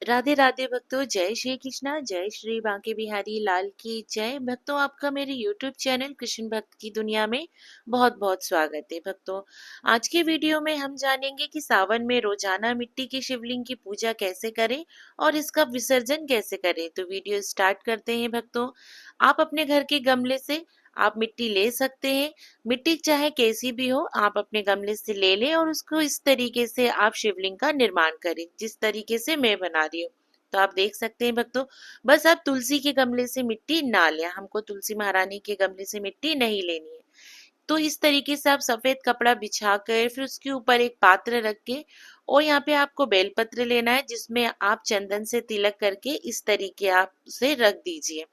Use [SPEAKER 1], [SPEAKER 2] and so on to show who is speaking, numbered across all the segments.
[SPEAKER 1] राधे राधे भक्तों, जय श्री कृष्णा, जय श्री बांके बिहारी लाल की जय। भक्तों, आपका मेरे यूट्यूब चैनल कृष्ण भक्त की दुनिया में बहुत बहुत स्वागत है। भक्तों, आज के वीडियो में हम जानेंगे कि सावन में रोजाना मिट्टी की शिवलिंग की पूजा कैसे करें और इसका विसर्जन कैसे करें। तो वीडियो स्टार्ट करते हैं। भक्तों, आप अपने घर के गमले से आप मिट्टी ले सकते हैं। मिट्टी चाहे कैसी भी हो, आप अपने गमले से ले लें और उसको इस तरीके से आप शिवलिंग का निर्माण करें जिस तरीके से मैं बना रही हूँ। तो आप देख सकते हैं भक्तों, बस आप तुलसी के गमले से मिट्टी ना लें, हमको तुलसी महारानी के गमले से मिट्टी नहीं लेनी है। तो इस तरीके से आप सफेद कपड़ा बिछा कर फिर उसके ऊपर एक पात्र रख के और यहाँ पे आपको बेलपत्र लेना है जिसमें आप चंदन से तिलक करके इस तरीके आप उसे रख दीजिए।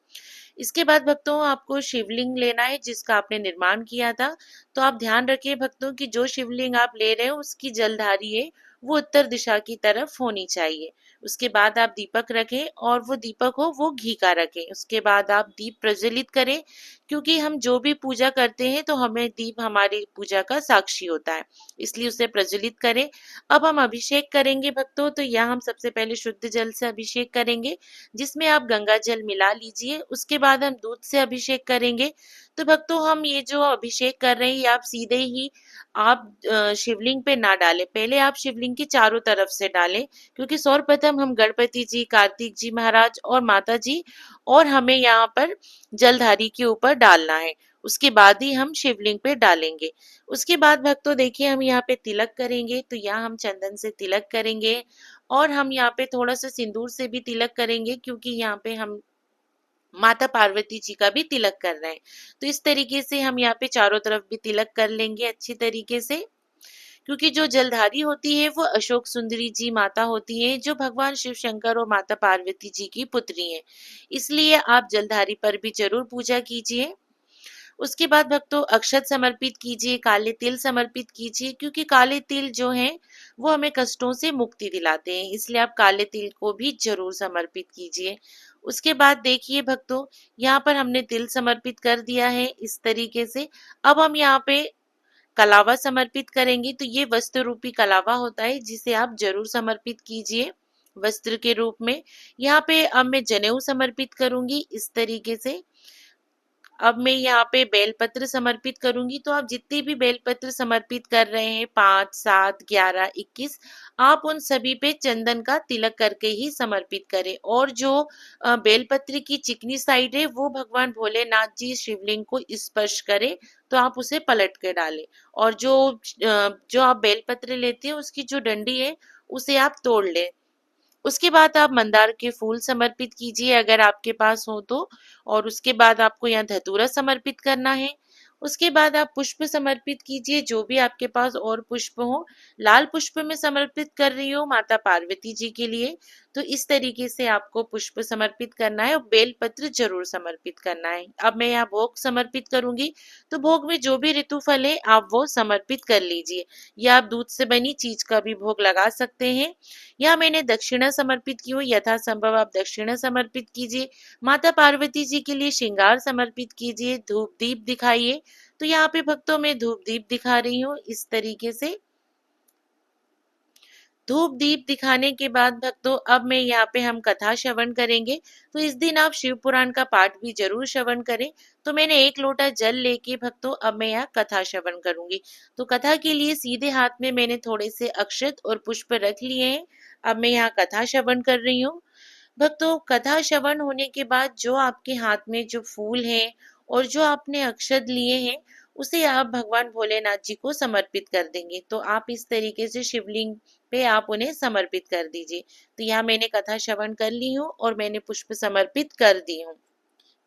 [SPEAKER 1] इसके बाद भक्तों, आपको शिवलिंग लेना है जिसका आपने निर्माण किया था। तो आप ध्यान रखिए भक्तों कि जो शिवलिंग आप ले रहे हो उसकी जलधारी है वो उत्तर दिशा की तरफ होनी चाहिए। उसके बाद आप दीपक रखें और वो दीपक हो वो घी का रखें। उसके बाद आप दीप प्रज्वलित करें, क्योंकि हम जो भी पूजा करते हैं तो हमें दीप हमारी पूजा का साक्षी होता है, इसलिए उसे प्रज्वलित करें। अब हम अभिषेक करेंगे भक्तों, तो यहाँ हम सबसे पहले शुद्ध जल से अभिषेक करेंगे जिसमें आप गंगा जल मिला लीजिए। उसके बाद हम दूध से अभिषेक करेंगे। तो भक्तों, हम ये जो अभिषेक कर रहे हैं ये आप सीधे ही आप शिवलिंग पे ना डालें, पहले आप शिवलिंग की चारों तरफ से डालें, क्योंकि सर्वप्रथम हम गणपति जी, कार्तिक जी महाराज और माता जी और हमें यहाँ पर जलधारी के ऊपर डालना है। उसके बाद ही हम शिवलिंग पे डालेंगे। उसके बाद भक्तों देखिए, हम यहाँ पे तिलक करेंगे। तो यहाँ हम चंदन से तिलक करेंगे और हम यहाँ पे थोड़ा सा सिंदूर से भी तिलक करेंगे, क्योंकि यहाँ पे हम माता पार्वती जी का भी तिलक कर रहे हैं। तो इस तरीके से हम यहाँ पे चारों तरफ भी तिलक कर लेंगे अच्छी तरीके से, क्योंकि जो जलधारी होती है वो अशोक सुंदरी जी माता होती है जो भगवान शिव शंकर और माता पार्वती जी की पुत्री है। इसलिए आप जलधारी पर भी जरूर पूजा कीजिए। उसके बाद भक्तों, अक्षत समर्पित कीजिए, काले तिल समर्पित कीजिए, क्योंकि काले तिल जो हैं वो हमें कष्टों से मुक्ति दिलाते हैं, इसलिए आप काले तिल को भी जरूर समर्पित कीजिए। उसके बाद देखिए भक्तों, यहाँ पर हमने तिल समर्पित कर दिया है इस तरीके से। अब हम यहाँ पे कलावा समर्पित करेंगे। तो ये वस्त्र रूपी कलावा होता है जिसे आप जरूर समर्पित कीजिए वस्त्र के रूप में। यहाँ पे अब मैं जनेऊ समर्पित करूंगी इस तरीके से। अब मैं यहाँ पे बेलपत्र समर्पित करूंगी। तो आप जितने भी बेलपत्र समर्पित कर रहे हैं, 5, 7, 11, 21, आप उन सभी पे चंदन का तिलक करके ही समर्पित करें। और जो बेलपत्र की चिकनी साइड है वो भगवान भोलेनाथ जी शिवलिंग को स्पर्श करे, तो आप उसे पलट के डालें। और जो आप बेलपत्र लेते हैं उसकी जो डंडी है उसे आप तोड़ लें। उसके बाद आप मंदार के फूल समर्पित कीजिए अगर आपके पास हो तो। और उसके बाद आपको यहाँ धतूरा समर्पित करना है। उसके बाद आप पुष्प समर्पित कीजिए, जो भी आपके पास और पुष्प हो। लाल पुष्प में समर्पित कर रही हूँ माता पार्वती जी के लिए। तो इस तरीके से आपको पुष्प समर्पित करना है और बेलपत्र जरूर समर्पित करना है। अब मैं यहाँ भोग समर्पित करूंगी। तो भोग में जो भी ऋतु फल है आप वो समर्पित कर लीजिए, या आप दूध से बनी चीज का भी भोग लगा सकते हैं। यहाँ मैंने दक्षिणा समर्पित की हो, यथासंभव आप दक्षिणा समर्पित कीजिए। माता पार्वती जी के लिए श्रृंगार समर्पित कीजिए, धूप दीप दिखाइए। तो यहाँ पे भक्तों में धूप दीप दिखा रही हूँ इस तरीके से। धूप दीप दिखाने के बाद भक्तों, अब मैं यहाँ पे हम कथा श्रवण करेंगे। तो इस दिन आप शिव पुराण का पाठ भी जरूर श्रवण करें। तो मैंने 1 लोटा जल लेके भक्तों अब मैं यहाँ कथा श्रवण करूंगी। तो कथा के लिए सीधे हाथ में मैंने थोड़े से अक्षत और पुष्प रख लिए हैं। अब मैं यहाँ कथा श्रवण कर रही हूँ। भक्तों, कथा श्रवण होने के बाद जो आपके हाथ में जो फूल हैं और जो आपने अक्षत लिए हैं उसे आप भगवान भोलेनाथ जी को समर्पित कर देंगे। तो आप इस तरीके से शिवलिंग पे आप उन्हें समर्पित कर दीजिए। तो यहाँ मैंने कथा श्रवण कर ली हूँ और मैंने पुष्प समर्पित कर दी हूँ।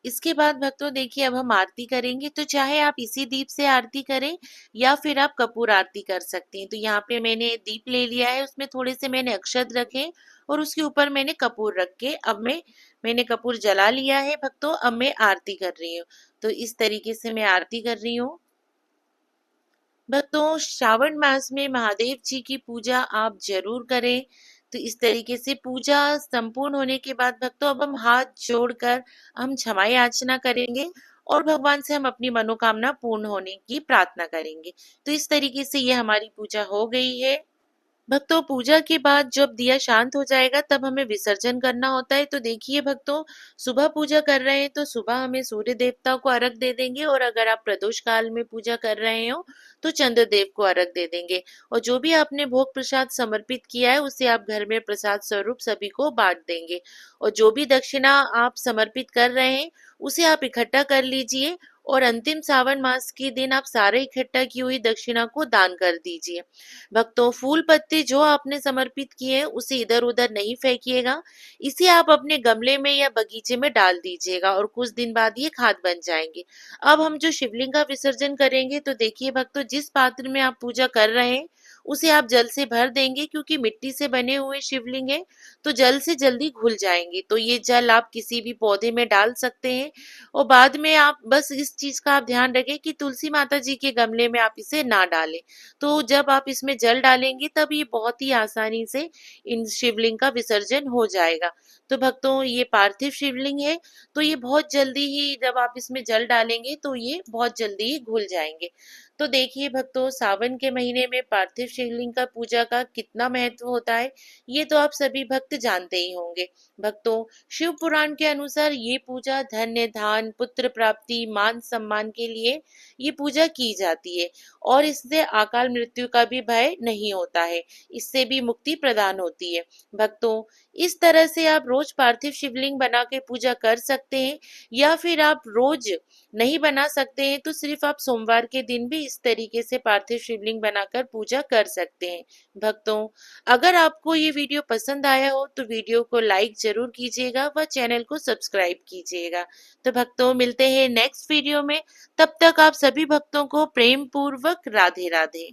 [SPEAKER 1] इसके बाद भक्तों देखिए, अब हम आरती करेंगे। तो चाहे आप इसी दीप से आरती करें या फिर आप कपूर आरती कर सकते हैं। तो यहाँ पे मैंने दीप ले लिया है, उसमें थोड़े से मैंने अक्षत रखे और उसके ऊपर मैंने कपूर रख के अब मैंने कपूर जला लिया है भक्तों। अब मैं आरती कर रही हूँ। तो इस तरीके से मैं आरती कर रही हूँ। भक्तों, श्रावण मास में महादेव जी की पूजा आप जरूर करें। तो इस तरीके से पूजा संपूर्ण होने के बाद भक्तों, अब हम हाथ जोड़कर हम क्षमा याचना करेंगे और भगवान से हम अपनी मनोकामना पूर्ण होने की प्रार्थना करेंगे। तो इस तरीके से ये हमारी पूजा हो गई है। भक्तों, पूजा के बाद जब दिया शांत हो जाएगा तब हमें विसर्जन करना होता है। तो देखिए भक्तों, सुबह पूजा कर रहे हैं तो सुबह हमें सूर्य देवता को अर्घ दे देंगे, और अगर आप प्रदोष काल में पूजा कर रहे हो तो चंद्रदेव को अर्घ दे देंगे। और जो भी आपने भोग प्रसाद समर्पित किया है उसे आप घर में प्रसाद स्वरूप सभी को बांट देंगे। और जो भी दक्षिणा आप समर्पित कर रहे हैं उसे आप इकट्ठा कर लीजिए, और अंतिम सावन मास के दिन आप सारे इकट्ठा की हुई दक्षिणा को दान कर दीजिए। भक्तों, फूल पत्ते जो आपने समर्पित किए हैं उसे इधर उधर नहीं फेंकिएगा। इसे आप अपने गमले में या बगीचे में डाल दीजिएगा, और कुछ दिन बाद ये खाद बन जाएंगे। अब हम जो शिवलिंग का विसर्जन करेंगे, तो देखिए भक्तों, जिस पात्र में आप पूजा कर रहे हैं उसे आप जल से भर देंगे, क्योंकि मिट्टी से बने हुए शिवलिंग है तो जल से जल्दी घुल जाएंगे। तो ये जल आप किसी भी पौधे में डाल सकते हैं। और बाद में आप बस इस चीज का आप ध्यान रखें कि तुलसी माता जी के गमले में आप इसे ना डालें। तो जब आप इसमें जल डालेंगे तब ये बहुत ही आसानी से इन शिवलिंग का विसर्जन हो जाएगा। तो भक्तों, ये पार्थिव शिवलिंग है, तो ये बहुत जल्दी ही जब आप इसमें जल डालेंगे तो ये बहुत जल्दी ही घुल जाएंगे। तो देखिए भक्तों, सावन के महीने में पार्थिव शिवलिंग का पूजा का कितना महत्व होता है, ये तो आप सभी भक्त जानते ही होंगे। भक्तों, शिव पुराण के अनुसार ये पूजा धन्य, धान, पुत्र प्राप्ति, मान सम्मान के लिए ये पूजा की जाती है। और इससे अकाल मृत्यु का भी भय नहीं होता है, इससे भी मुक्ति प्रदान होती है। भक्तों, इस तरह से आप रोज पार्थिव शिवलिंग बना के पूजा कर सकते हैं, या फिर आप रोज नहीं बना सकते हैं तो सिर्फ आप सोमवार के दिन भी इस तरीके से पार्थिव शिवलिंग बनाकर पूजा कर सकते हैं। भक्तों, अगर आपको ये वीडियो पसंद आया हो तो वीडियो को लाइक जरूर कीजिएगा व चैनल को सब्सक्राइब कीजिएगा। तो भक्तों, मिलते हैं नेक्स्ट वीडियो में। तब तक आप सभी भक्तों को प्रेम पूर्वक राधे राधे।